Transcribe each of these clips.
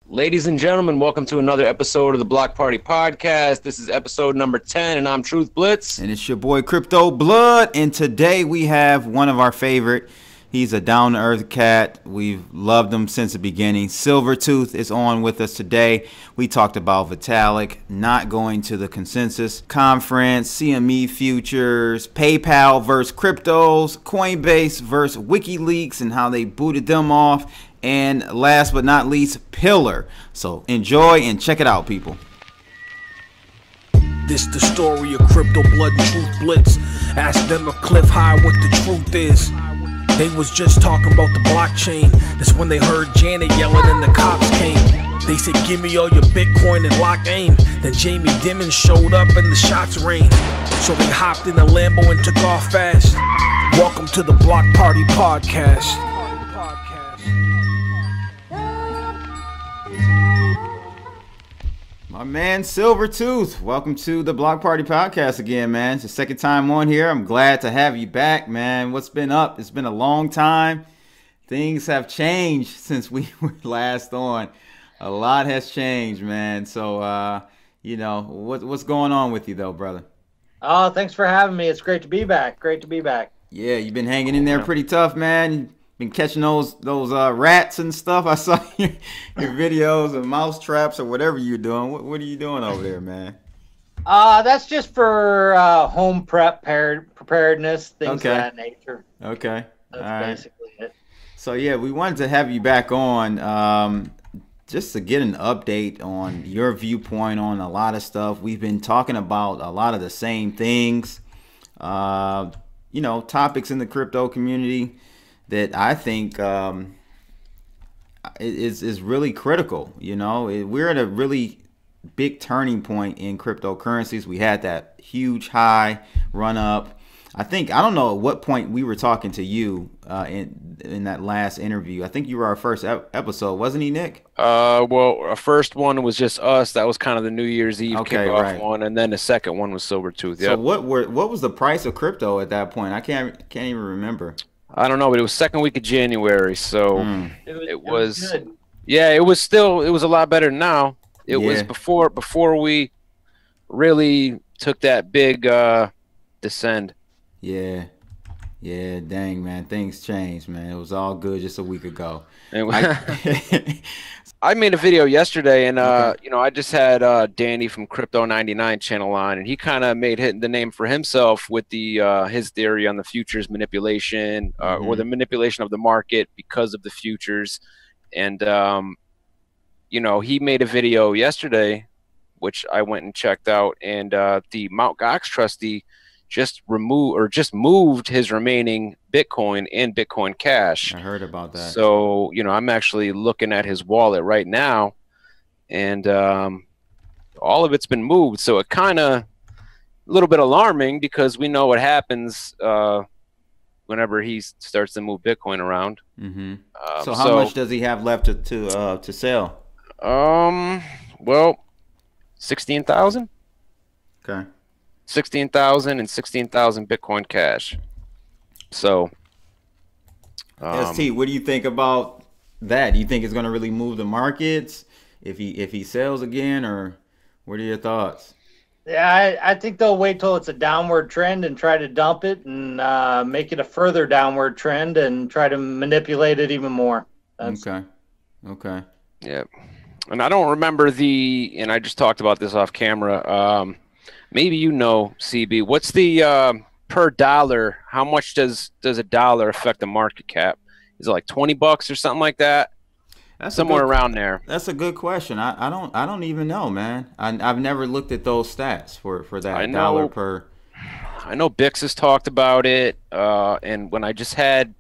Ladies and gentlemen, welcome to another episode of the Block Party Podcast. This is episode number 10, and I'm TruthBlitz. And it's your boy Crypto Blood, and today we have one of our favorite. He's a down-to-earth cat. We've loved him since the beginning. Silvertooth is on with us today. We talked about Vitalik not going to the consensus conference, CME futures, PayPal versus cryptos, Coinbase versus WikiLeaks and how they booted them off, and last but not least, Pillar. So enjoy and check it out, people. This the story of Crypto Blood and Truth Blitz. Ask them a cliff high what the truth is. They was just talking about the blockchain. That's when they heard Janet yelling and the cops came. They said, give me all your Bitcoin and lock aim. Then Jamie Dimon showed up and the shots rained. So they hopped in the Lambo and took off fast. Welcome to the Block Party Podcast. My man Silvertooth, welcome to the Block Party Podcast again, man. It's the second time on here. I'm glad to have you back, man. What's been up? It's been a long time. Things have changed since we were last on. A lot has changed, man. So, what's going on with you, though, brother? Oh, thanks for having me. It's great to be back. Yeah, you've been hanging in there pretty tough, man. Been catching those rats and stuff. I saw your videos of mouse traps or whatever you're doing. What are you doing over there, man? That's just for home preparedness, things of that nature. Okay. That's basically it. So yeah, we wanted to have you back on just to get an update on your viewpoint on a lot of stuff. We've been talking about a lot of the same things, topics in the crypto community that I think is really critical. We're at a really big turning point in cryptocurrencies. We had that huge high run up. I don't know at what point we were talking to you in that last interview. I think you were our first episode, wasn't he, Nick? Well, our first one was just us. That was kind of the New Year's Eve kickoff one, and then the second one was Silvertooth. Yep. So what was the price of crypto at that point? I can't even remember. I don't know, but it was second week of January, so it was good. Yeah, it was a lot better than now. It was before we really took that big descend. Yeah, dang, man, things changed, man. It was all good just a week ago. I made a video yesterday, and I just had Danny from Crypto 99 channel on, and he kind of made the name for himself with the his theory on the futures manipulation or the manipulation of the market because of the futures. And he made a video yesterday, which I went and checked out, and the Mt. Gox trustee just moved his remaining Bitcoin and Bitcoin Cash. I heard about that. So, I'm actually looking at his wallet right now, and all of it's been moved. So it kind of a little bit alarming because we know what happens whenever he starts to move Bitcoin around. So how much does he have left to sell? Well, 16,000. Okay. 16,000 and 16,000 Bitcoin Cash. So, ST, what do you think about that? Do you think it's going to really move the markets if he sells again, or what are your thoughts? Yeah, I think they'll wait till it's a downward trend and try to dump it and make it a further downward trend and try to manipulate it even more. Okay. Yeah. And I don't remember and I just talked about this off camera. Maybe CB, what's the per dollar? How much does a dollar affect the market cap? Is it like $20 or something like that? That's somewhere around there. That's a good question. I don't even know, man. I've never looked at those stats for that dollar per. I know Bix has talked about it, and when I just had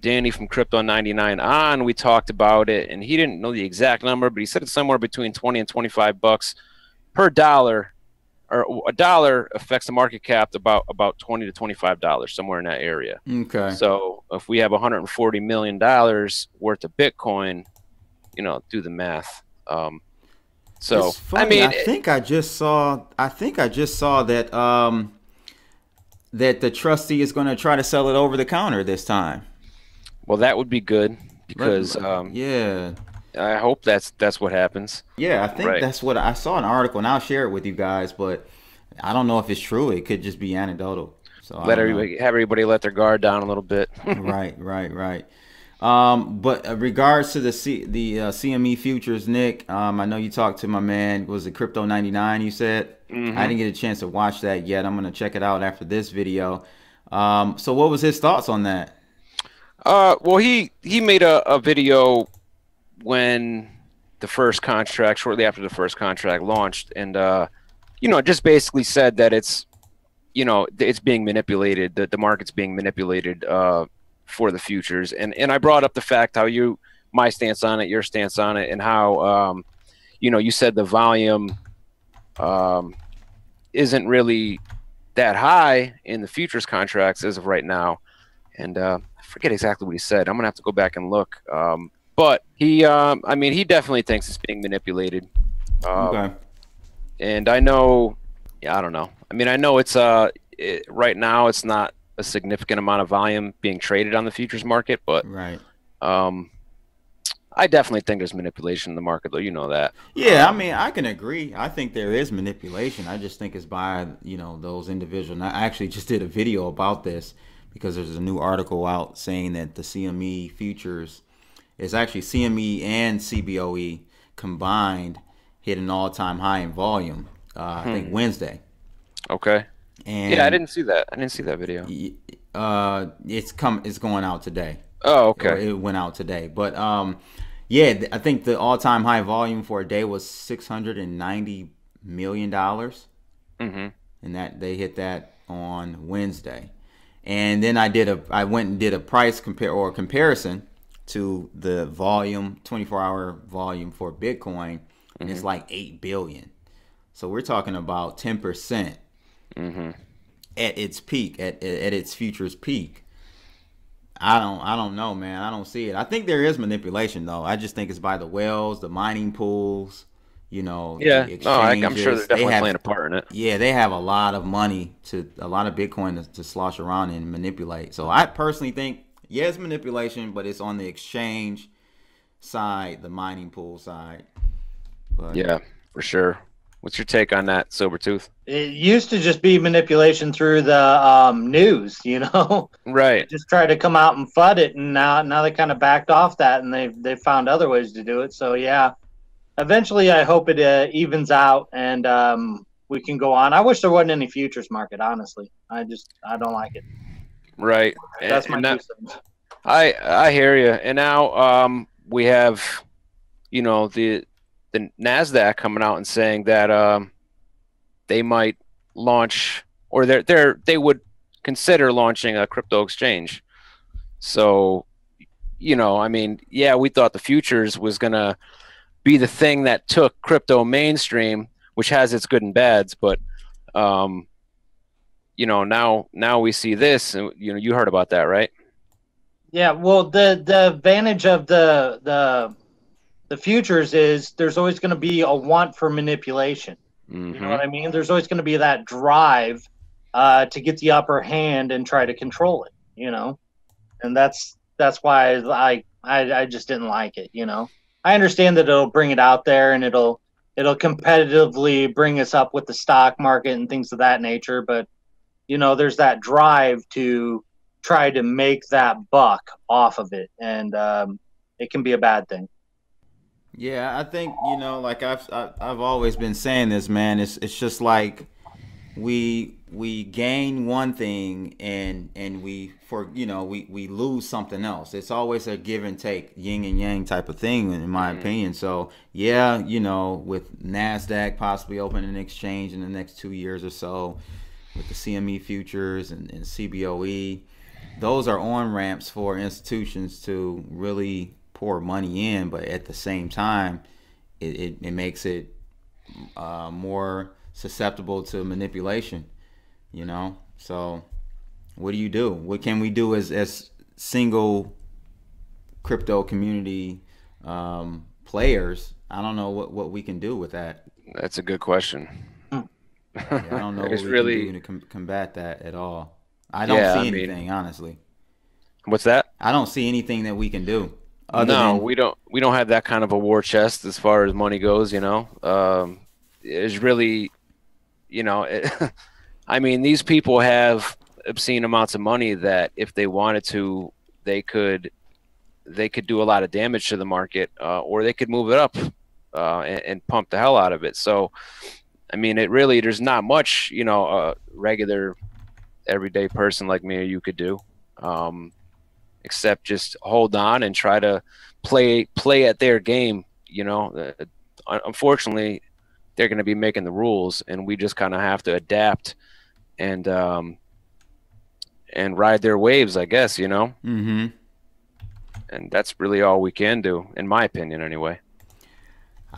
Danny from Crypto 99 on, we talked about it, and he didn't know the exact number, but he said it's somewhere between $20 and $25 per dollar. Or a dollar affects the market cap about $20 to $25, somewhere in that area. Okay. So if we have $140 million worth of Bitcoin, do the math. So I think I just saw that that the trustee is going to try to sell it over the counter this time. Well, that would be good because yeah. I hope that's what happens. Yeah, I think that's what I saw an article, and I'll share it with you guys, but I don't know if it's true. It could just be anecdotal. So have everybody let their guard down a little bit. Right. But regards to the CME futures, Nick, I know you talked to my man. Was it Crypto 99? You said. I didn't get a chance to watch that yet. I'm gonna check it out after this video. So what was his thoughts on that? Well, he made a video when the first contract, shortly after the first contract launched, and just basically said that it's being manipulated, that the market's being manipulated for the futures, and I brought up the fact how my stance on it, your stance on it, and how you said the volume isn't really that high in the futures contracts as of right now, and I forget exactly what he said. I'm gonna have to go back and look. But he definitely thinks it's being manipulated. Okay. And I know, I don't know. I mean, I know it's right now it's not a significant amount of volume being traded on the futures market, but right. I definitely think there's manipulation in the market, though. You know that. Yeah, I mean, I can agree. I think there is manipulation. I just think it's by those individuals. And I actually just did a video about this because there's a new article out saying that the CME futures. It's actually CME and CBOE combined hit an all-time high in volume. I think Wednesday. Okay. And yeah, I didn't see that. I didn't see that video. It's going out today. Oh, okay. It went out today, but yeah, I think the all-time high volume for a day was $690 million, and that they hit that on Wednesday. And then I went and did a price comparison to the volume, 24-hour volume for Bitcoin, and it's like 8 billion. So we're talking about 10% at its peak, at its futures peak. I don't know, man. I don't see it. I think there is manipulation, though. I just think it's by the whales, the mining pools, Yeah, the exchanges. I'm sure they're definitely playing a part in it. Yeah, they have a lot of money, a lot of Bitcoin to slosh around and manipulate. So I personally think, yeah, it's manipulation, but it's on the exchange side, the mining pool side. But yeah, for sure. What's your take on that, Silvertooth? It used to just be manipulation through the news, Right. Just try to come out and FUD it, and now they kind of backed off that, and they've found other ways to do it. So yeah, eventually I hope it evens out and we can go on. I wish there wasn't any futures market, honestly. I don't like it. Right. That's my 2 cents. I hear you. And now we have, the NASDAQ coming out and saying that they might launch, or they would consider launching a crypto exchange. So, I mean, yeah, we thought the futures was gonna be the thing that took crypto mainstream, which has its good and bads, but now we see this, and you heard about that, right? Yeah, well, the advantage of the futures is there's always going to be a want for manipulation. You know what I mean? There's always going to be that drive to get the upper hand and try to control it, and that's why I just didn't like it. I understand that it'll bring it out there and it'll competitively bring us up with the stock market and things of that nature, but there's that drive to try to make that buck off of it, and it can be a bad thing. Yeah, I think like I've always been saying this, man. It's just like we gain one thing and we lose something else. It's always a give and take, yin and yang type of thing, in my opinion. So yeah, with NASDAQ possibly opening an exchange in the next 2 years or so, with the CME futures and CBOE, those are on ramps for institutions to really pour money in, but at the same time it makes it more susceptible to manipulation, so what do you do? What can we do as single crypto community players? I don't know what we can do with that. That's a good question. Yeah, I don't know what we can do to combat that at all. I don't see anything, honestly. What's that? I don't see anything that we can do. No, we don't have that kind of a war chest as far as money goes, you know. It's really, you know, I mean, these people have obscene amounts of money that if they wanted to, they could do a lot of damage to the market, or they could move it up and pump the hell out of it. So, I mean, there's not much, you know, a regular everyday person like me or you could do, except just hold on and try to play at their game. You know, unfortunately, they're going to be making the rules, and we just kind of have to adapt and ride their waves, I guess, you know. Mm-hmm. And that's really all we can do, in my opinion, anyway.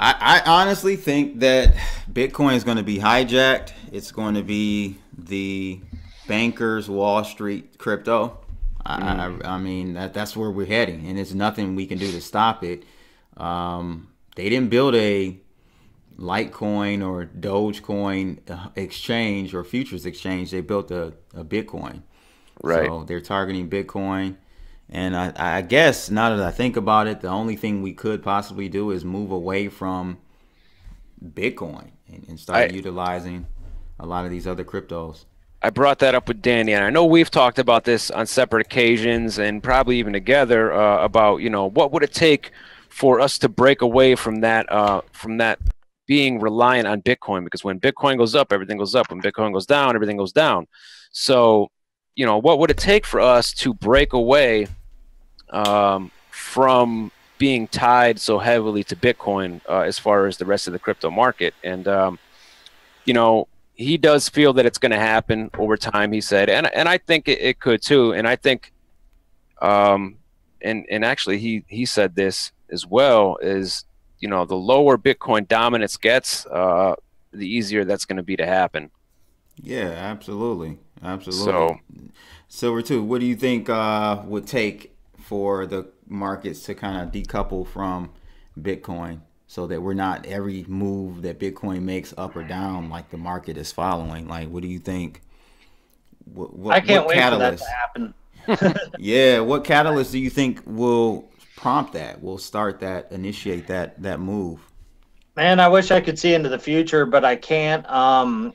I honestly think that Bitcoin is going to be hijacked. It's going to be the bankers' Wall Street crypto. I mean, that's where we're heading, and there's nothing we can do to stop it. They didn't build a Litecoin or Dogecoin exchange or futures exchange. They built a Bitcoin. Right. So they're targeting Bitcoin. And I guess now that I think about it, the only thing we could possibly do is move away from Bitcoin and start utilizing a lot of these other cryptos. I brought that up with Danny, and I know we've talked about this on separate occasions and probably even together about, you know, what would it take for us to break away from that being reliant on Bitcoin, because when Bitcoin goes up, everything goes up. When Bitcoin goes down, everything goes down. So, you know, what would it take for us to break away from being tied so heavily to Bitcoin as far as the rest of the crypto market? And, you know, he does feel that it's going to happen over time, he said. And I think it could too. And I think, and actually he said this as well, is, you know, the lower Bitcoin dominance gets, the easier that's going to be to happen. Yeah, absolutely. Absolutely. So, Silvertooth, what do you think would take for the markets to kind of decouple from Bitcoin so that we're not every move that Bitcoin makes up or down like the market is following? Like, what do you think? I can't wait for that to happen. Yeah, what catalyst do you think will prompt that, will start that, initiate that move? Man, I wish I could see into the future, but I can't.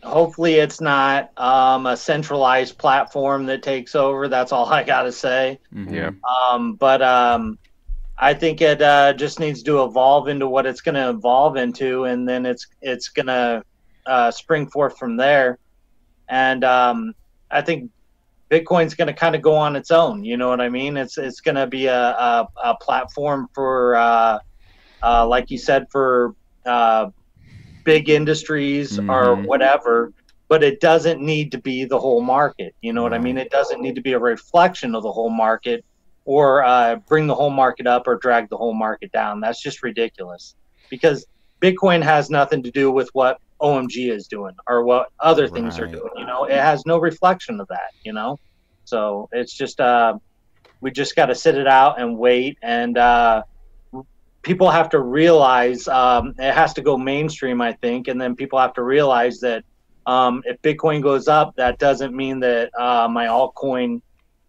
Hopefully it's not a centralized platform that takes over. That's all I got to say. Mm-hmm. Yeah. But I think it just needs to evolve into what it's going to evolve into, and then it's going to spring forth from there. And I think Bitcoin's going to kind of go on its own. You know what I mean? It's going to be a platform for, like you said, for big industries or whatever, but it doesn't need to be the whole market. You know what I mean? It doesn't need to be a reflection of the whole market, or bring the whole market up or drag the whole market down. That's just ridiculous, because Bitcoin has nothing to do with what OMG is doing or what other things are doing. You know, it has no reflection of that, you know? So it's just, we just got to sit it out and wait. And, people have to realize it has to go mainstream, I think, and then people have to realize that if Bitcoin goes up, that doesn't mean that my altcoin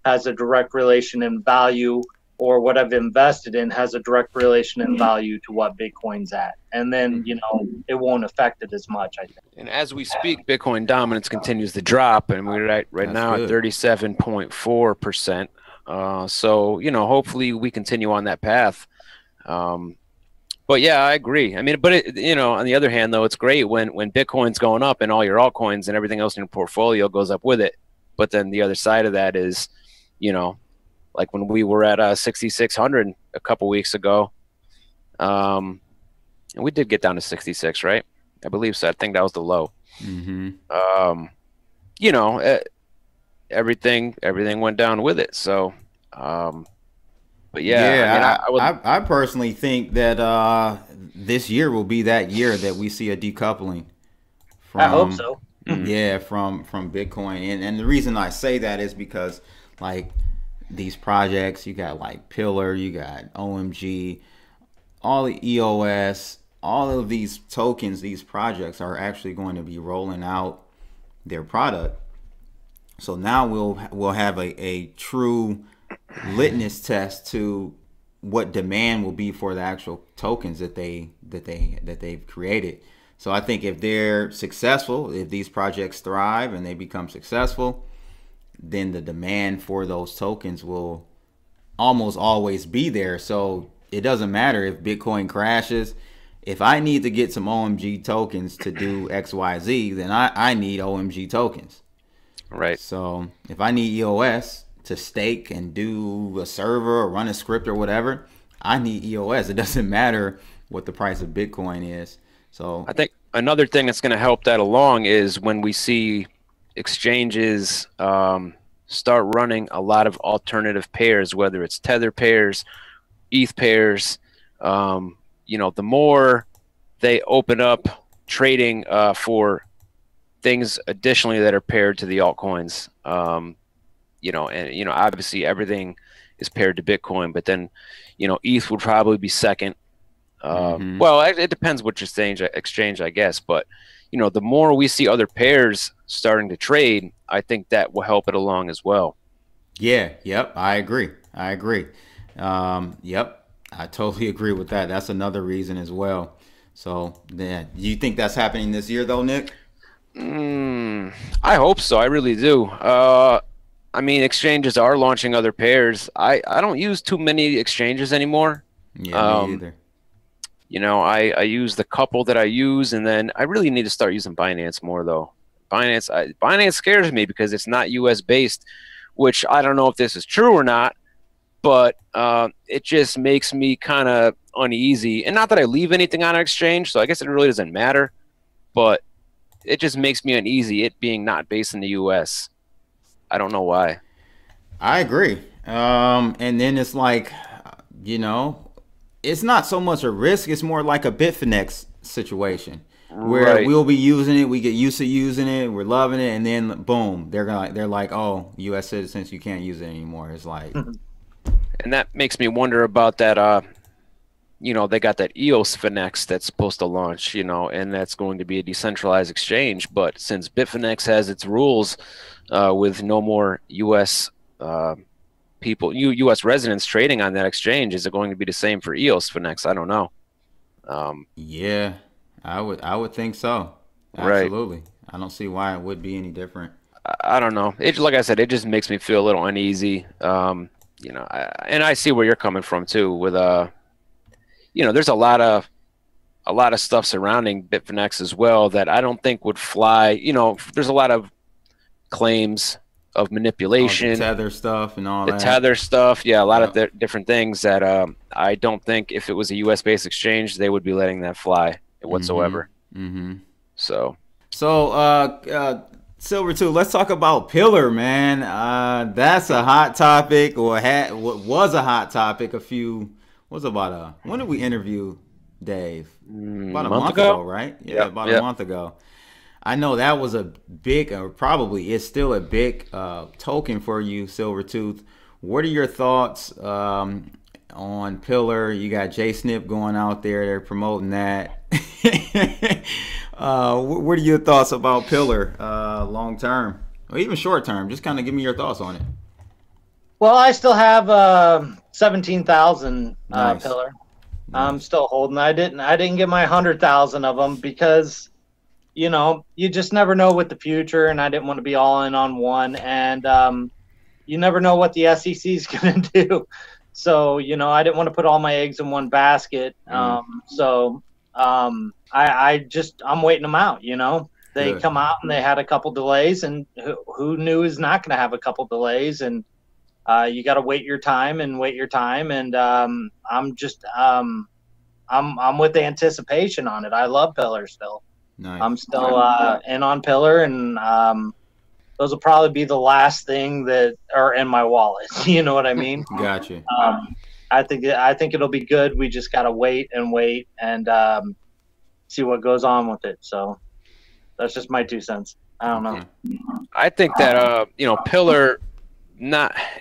has a direct relation in value, or what I've invested in has a direct relation in value to what Bitcoin's at. And then, you know, it won't affect it as much, I think. And as we speak, Bitcoin dominance continues to drop, and we're right now at 37.4%. So, you know, hopefully we continue on that path. But yeah, I agree. I mean, but it, you know, on the other hand, though, it's great when Bitcoin's going up and all your altcoins and everything else in your portfolio goes up with it. But then the other side of that is, you know, like when we were at 6,600 a couple weeks ago, and we did get down to 66, right? I believe so. I think that was the low. Mm-hmm. You know, everything went down with it. So. But yeah, I personally think that this year will be that year that we see a decoupling. I hope so. Yeah, from Bitcoin, and the reason I say that is because, like, these projects, you got like Pillar, you got OMG, all the EOS, all of these tokens, these projects are actually going to be rolling out their product. So now we'll have a true litmus test to what demand will be for the actual tokens that they've created. So I think if they're successful, if these projects thrive and they become successful, then the demand for those tokens will almost always be there. So it doesn't matter if Bitcoin crashes. If I need to get some OMG tokens to do XYZ, then I need OMG tokens. Right. So if I need EOS to stake and do a server or run a script or whatever, I need EOS. It doesn't matter what the price of Bitcoin is. So I think another thing that's going to help that along is when we see exchanges start running a lot of alternative pairs, whether it's Tether pairs, ETH pairs. You know, the more they open up trading for things additionally that are paired to the altcoins, you know, and, you know, obviously everything is paired to Bitcoin, but then, you know, ETH would probably be second. Well, it depends which exchange, I guess. But, you know, the more we see other pairs starting to trade, I think that will help it along as well. Yeah. Yep. I agree. Yep. I totally agree with that. That's another reason as well. So, yeah. Do you think that's happening this year, though, Nick? I hope so. I really do. I mean, exchanges are launching other pairs. I don't use too many exchanges anymore. Yeah, me either. You know, I use the couple that I use, and then I really need to start using Binance more, though. Binance scares me because it's not U.S. based, which I don't know if this is true or not, but it just makes me kind of uneasy. And not that I leave anything on an exchange, so I guess it really doesn't matter, but it just makes me uneasy, it being not based in the U.S. I don't know why. I agree. And then it's like, you know, it's not so much a risk. It's more like a Bitfinex situation where we'll be using it. We get used to using it. We're loving it. And then boom, they're like, oh, U.S. citizens, you can't use it anymore. It's like, and that makes me wonder about that. You know, they got that EOS Finex that's supposed to launch, you know, and that's going to be a decentralized exchange. But since Bitfinex has its rules with no more U.S. people, U.S. residents trading on that exchange, is it going to be the same for EOS Finex? I don't know. Yeah, I would think so. Absolutely. Right. I don't see why it would be any different. I don't know. It, like I said, it just makes me feel a little uneasy. You know, and I see where you're coming from too. With you know, there's a lot of stuff surrounding Bitfinex as well that I don't think would fly. You know, there's a lot of claims of manipulation, the Tether stuff and all that. The Tether stuff, yeah, a lot of different things that I don't think if it was a U.S. based exchange they would be letting that fly whatsoever. So Silvertooth, let's talk about Pillar, man. That's a hot topic, or was a hot topic when did we interview Dave? About a month ago, right? Yeah, about a month ago. I know that was a big, or probably is still a big token for you, Silvertooth. What are your thoughts on Pillar? You got J-Snip going out there. They're promoting that. What are your thoughts about Pillar long term, or even short term? Just kind of give me your thoughts on it. Well, I still have 17,000 nice. Pillar. I'm still holding. I didn't get my 100,000 of them because, you know, you just never know with the future, and I didn't want to be all in on one, and you never know what the SEC is going to do. So, you know, I didn't want to put all my eggs in one basket. I'm waiting them out, you know. They come out and they had a couple delays, and who knew is not going to have a couple delays, and you got to wait your time, and I'm with the anticipation on it. I love Pillar still. Nice. I'm still in on Pillar, and those will probably be the last thing that are in my wallet. You know what I mean? Gotcha. I think it'll be good. We just gotta wait and see what goes on with it. So that's just my 2 cents. I don't know. I think that you know, Pillar,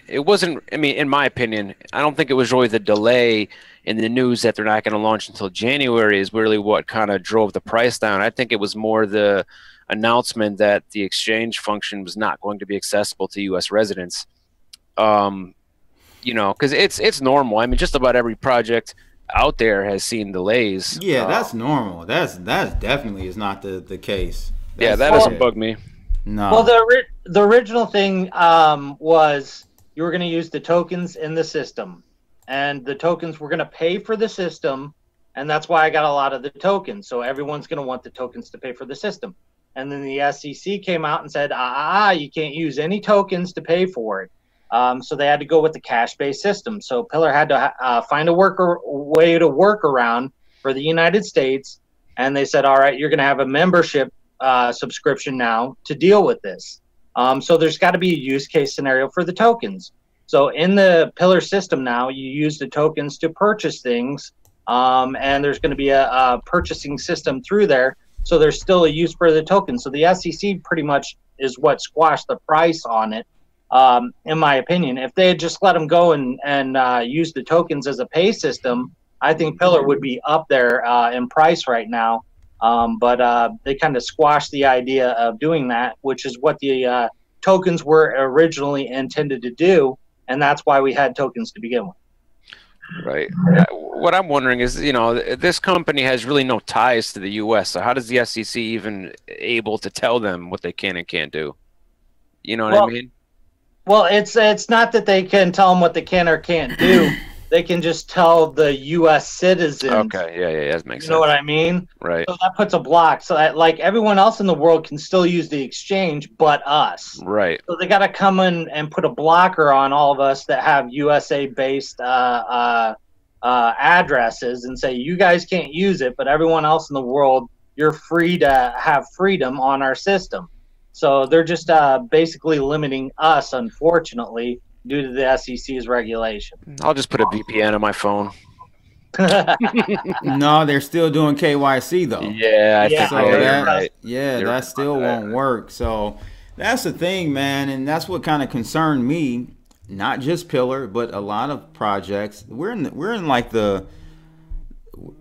it wasn't. I mean, in my opinion, I don't think it was really the delay in the news that they're not going to launch until January is really what kind of drove the price down. I think it was more the announcement that the exchange function was not going to be accessible to U.S. residents. you know, because it's normal. I mean, just about every project out there has seen delays. Yeah, that's normal. That's definitely is not the case. Yeah, that doesn't bug me. No. Well, the original thing was you were going to use the tokens in the system, and the tokens were going to pay for the system, and that's why I got a lot of the tokens. So everyone's going to want the tokens to pay for the system. And then the SEC came out and said, you can't use any tokens to pay for it. So they had to go with the cash-based system. So Pillar had to find a way to work around for the United States, and they said, all right, you're going to have a membership subscription now to deal with this. So there's got to be a use case scenario for the tokens. So in the Pillar system now, you use the tokens to purchase things, and there's going to be a purchasing system through there. So there's still a use for the tokens. So the SEC pretty much is what squashed the price on it. In my opinion, if they had just let them go and use the tokens as a pay system, I think Pillar would be up there in price right now. But they kind of squashed the idea of doing that, which is what the tokens were originally intended to do, and that's why we had tokens to begin with. Right. What I'm wondering is, you know, this company has really no ties to the U.S., so how does the SEC even able to tell them what they can and can't do? You know what I mean? Well, it's not that they can tell them what they can or can't do. They can just tell the U.S. citizens. Okay, yeah, that makes sense. You know what I mean? Right. So that puts a block. So that, like, everyone else in the world can still use the exchange, but us. Right. So they got to come in and put a blocker on all of us that have USA-based addresses and say, you guys can't use it, but everyone else in the world, you're free to have freedom on our system. So they're just basically limiting us, unfortunately, due to the SEC's regulation. I'll just put a VPN on my phone. No, they're still doing KYC though. Yeah, I think so that, right. Yeah, that still won't work. So that's the thing, man, and that's what kind of concerned me. Not just Pillar, but a lot of projects. We're in like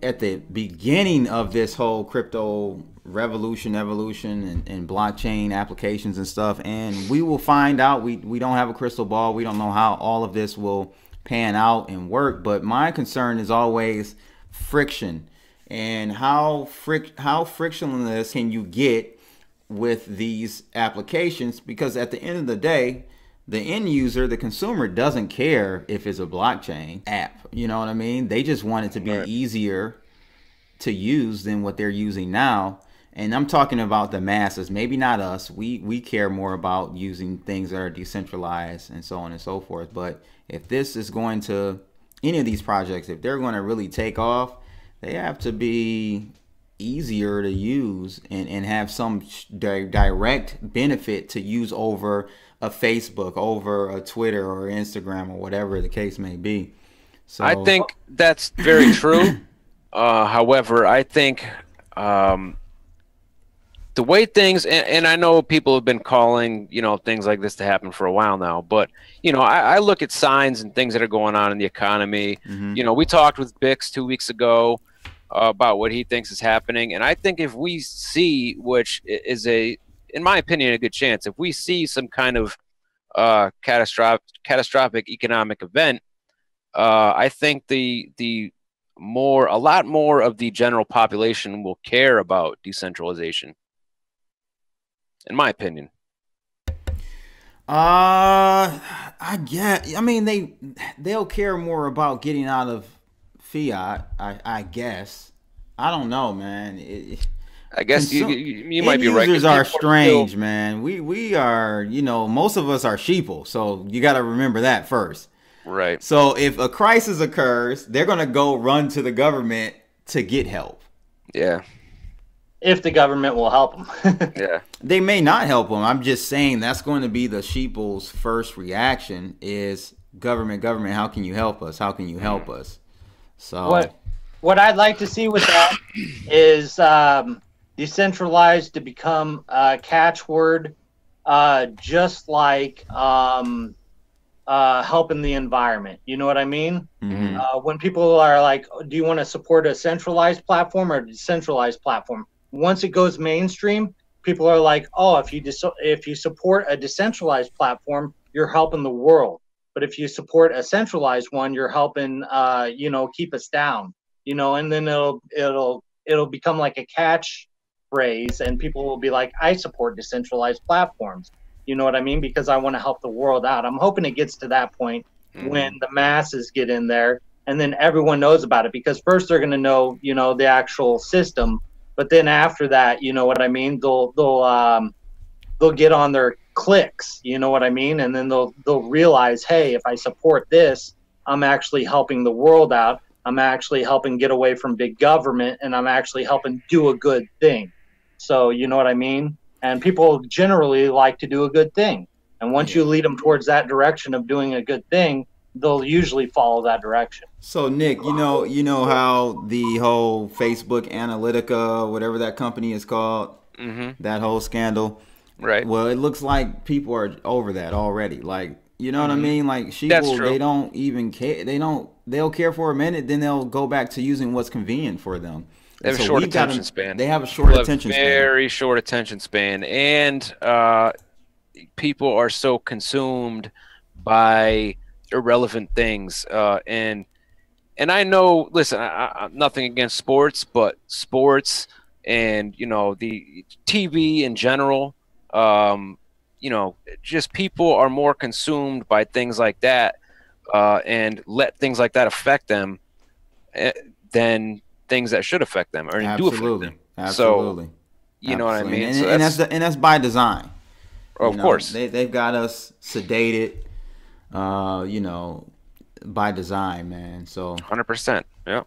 at the beginning of this whole crypto evolution and blockchain applications and stuff, and we will find out. We don't have a crystal ball. We don't know how all of this will pan out and work, but my concern is always friction and how frictionless can you get with these applications, because at the end of the day, the end user, the consumer, doesn't care if it's a blockchain app. You know what I mean? They just want it to be easier to use than what they're using now. And I'm talking about the masses, maybe not us. We care more about using things that are decentralized and so on and so forth. But if this is going to, any of these projects, if they're going to really take off, they have to be easier to use and have some direct benefit to use over a Facebook, over a Twitter or Instagram or whatever the case may be. So I think that's very true. However, I think the way things, and I know people have been calling, you know, things like this to happen for a while now, but, you know, I look at signs and things that are going on in the economy. You know, we talked with Bix 2 weeks ago about what he thinks is happening. And I think if we see, which is in my opinion, a good chance, if we see some kind of catastrophic economic event, I think a lot more of the general population will care about decentralization, in my opinion. I mean, they'll care more about getting out of fiat, I guess. I don't know, man. I guess you might be right. Users are strange, man. We are, you know, most of us are sheeple, so you got to remember that first. Right. So if a crisis occurs, they're going to go run to the government to get help. Yeah. If the government will help them. Yeah. They may not help them. I'm just saying that's going to be the sheeple's first reaction is government, how can you help us? How can you help us? So what I'd like to see with that is decentralized to become a catchword, just like helping the environment. You know what I mean? When people are like, do you want to support a centralized platform or a decentralized platform? Once it goes mainstream, people are like, oh, if you support a decentralized platform, you're helping the world. But if you support a centralized one, you're helping, you know, keep us down, you know, and then it'll become like a catch phrase, and people will be like, I support decentralized platforms. You know what I mean? Because I want to help the world out. I'm hoping it gets to that point when the masses get in there, and then everyone knows about it, because first they're going to know, you know, the actual system, but then after that, you know what I mean, they'll get on their clicks, you know what I mean, and then they'll realize, hey, if I support this, I'm actually helping the world out. I'm actually helping get away from big government, and I'm actually helping do a good thing. So you know what I mean? And people generally like to do a good thing. And once you lead them towards that direction of doing a good thing, they'll usually follow that direction. So Nick, you know how the whole Facebook Analytica, whatever that company is called, that whole scandal, right? Well, it looks like people are over that already. Like, you know what I mean? Like, people, they don't even care. They'll care for a minute, then they'll go back to using what's convenient for them. They have a short attention span. They have a short attention span. Very short attention span. And people are so consumed by irrelevant things. And I know, listen, I'm nothing against sports, but sports and, you know, the TV in general, you know, just people are more consumed by things like that and let things like that affect them than things that should affect them or do affect them. Absolutely. So, you know what I mean? And that's by design. Of course. They've got us sedated, you know, by design, man. So 100%. Yeah.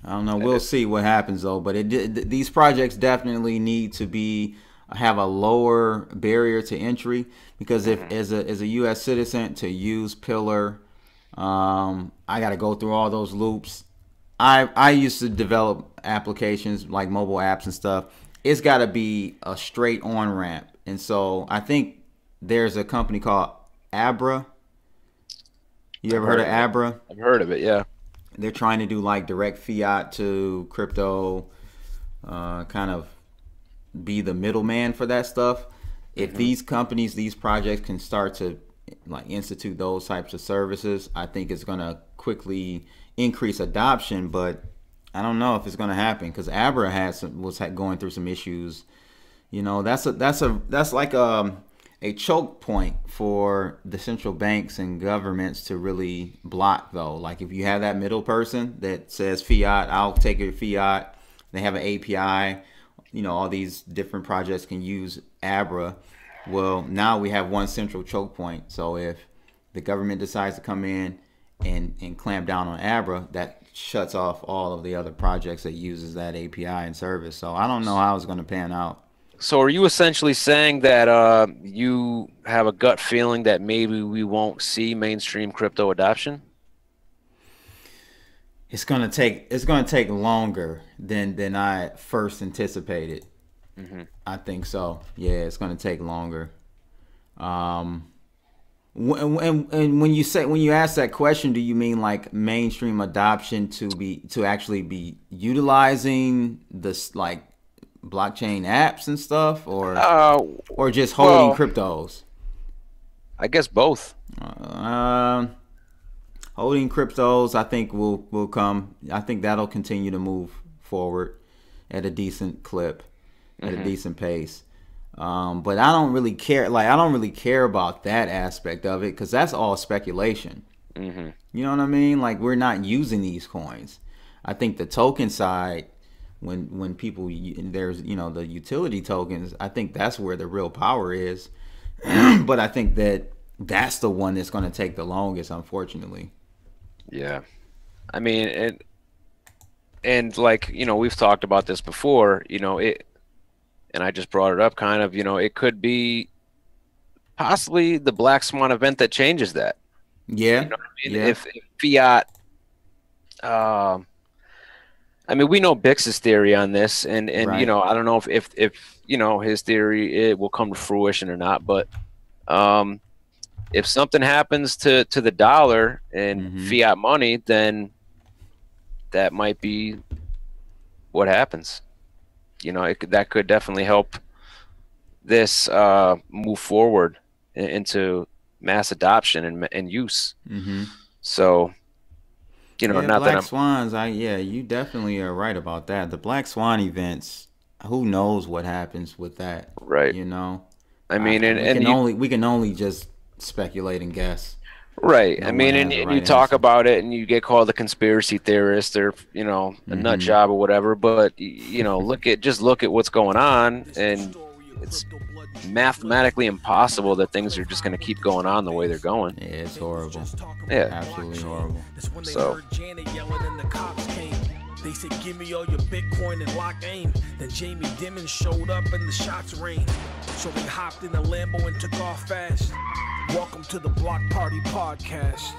I don't know. We'll see what happens though. But these projects definitely need to have a lower barrier to entry, because if as a U.S. citizen to use Pillar, I got to go through all those loops. I used to develop applications like mobile apps and stuff. It's got to be a straight on ramp, and so I think there's a company called Abra. You ever heard of Abra? I've heard of it, yeah. They're trying to do like direct fiat to crypto, kind of be the middleman for that stuff. If these companies, these projects can start to like institute those types of services, I think it's going to quickly increase adoption. But I don't know if it's going to happen, because Abra was going through some issues. You know, that's like a choke point for the central banks and governments to really block, though. Like, if you have that middle person that says fiat, I'll take your fiat. They have an API. You know, all these different projects can use Abra. Well, now we have one central choke point. So if the government decides to come in and clamp down on Abra, that shuts off all of the other projects that uses that API and service. So I don't know how it's going to pan out. So are you essentially saying that you have a gut feeling that maybe we won't see mainstream crypto adoption? It's gonna take longer than I first anticipated. I think so. Yeah, it's gonna take longer. And when you ask that question, do you mean like mainstream adoption to actually be utilizing this like blockchain apps and stuff, or just holding cryptos? I guess both. Holding cryptos, I think will come. I think that'll continue to move forward at a decent clip, at a decent pace. But I don't really care. Like, I don't really care about that aspect of it, because that's all speculation. You know what I mean? Like, we're not using these coins. I think the token side, when people, there's, you know, the utility tokens, I think that's where the real power is. But I think that's the one that's going to take the longest, unfortunately. Yeah. I mean, and like, you know, we've talked about this before, you know, and I just brought it up kind of, you know, it could be possibly the black swan event that changes that. Yeah. You know what I mean? Yeah. If fiat, I mean, we know Bix's theory on this, and right. You know, I don't know if you know, his theory, it will come to fruition or not, but if something happens to the dollar and fiat money, then that might be what happens. You know, that could definitely help this move forward into mass adoption and use. Mm-hmm. So, you know, yeah, not Black that I'm Swans, yeah, you definitely are right about that. The Black Swan events, who knows what happens with that? right. You know, I mean, we can only just speculate and guess. right. No I mean, one and has a you right talk answer. about it, and you get called a conspiracy theorist or, you know, a nut job or whatever. But you know, look at what's going on, and it's mathematically impossible that things are just going to keep going on the way they're going. Yeah, it's horrible. Yeah. Absolutely horrible. So. They said, give me all your Bitcoin and lock aim. Then Jamie Dimon showed up and the shots rained. So they hopped in a Lambo and took off fast. Welcome to the Block Party Podcast.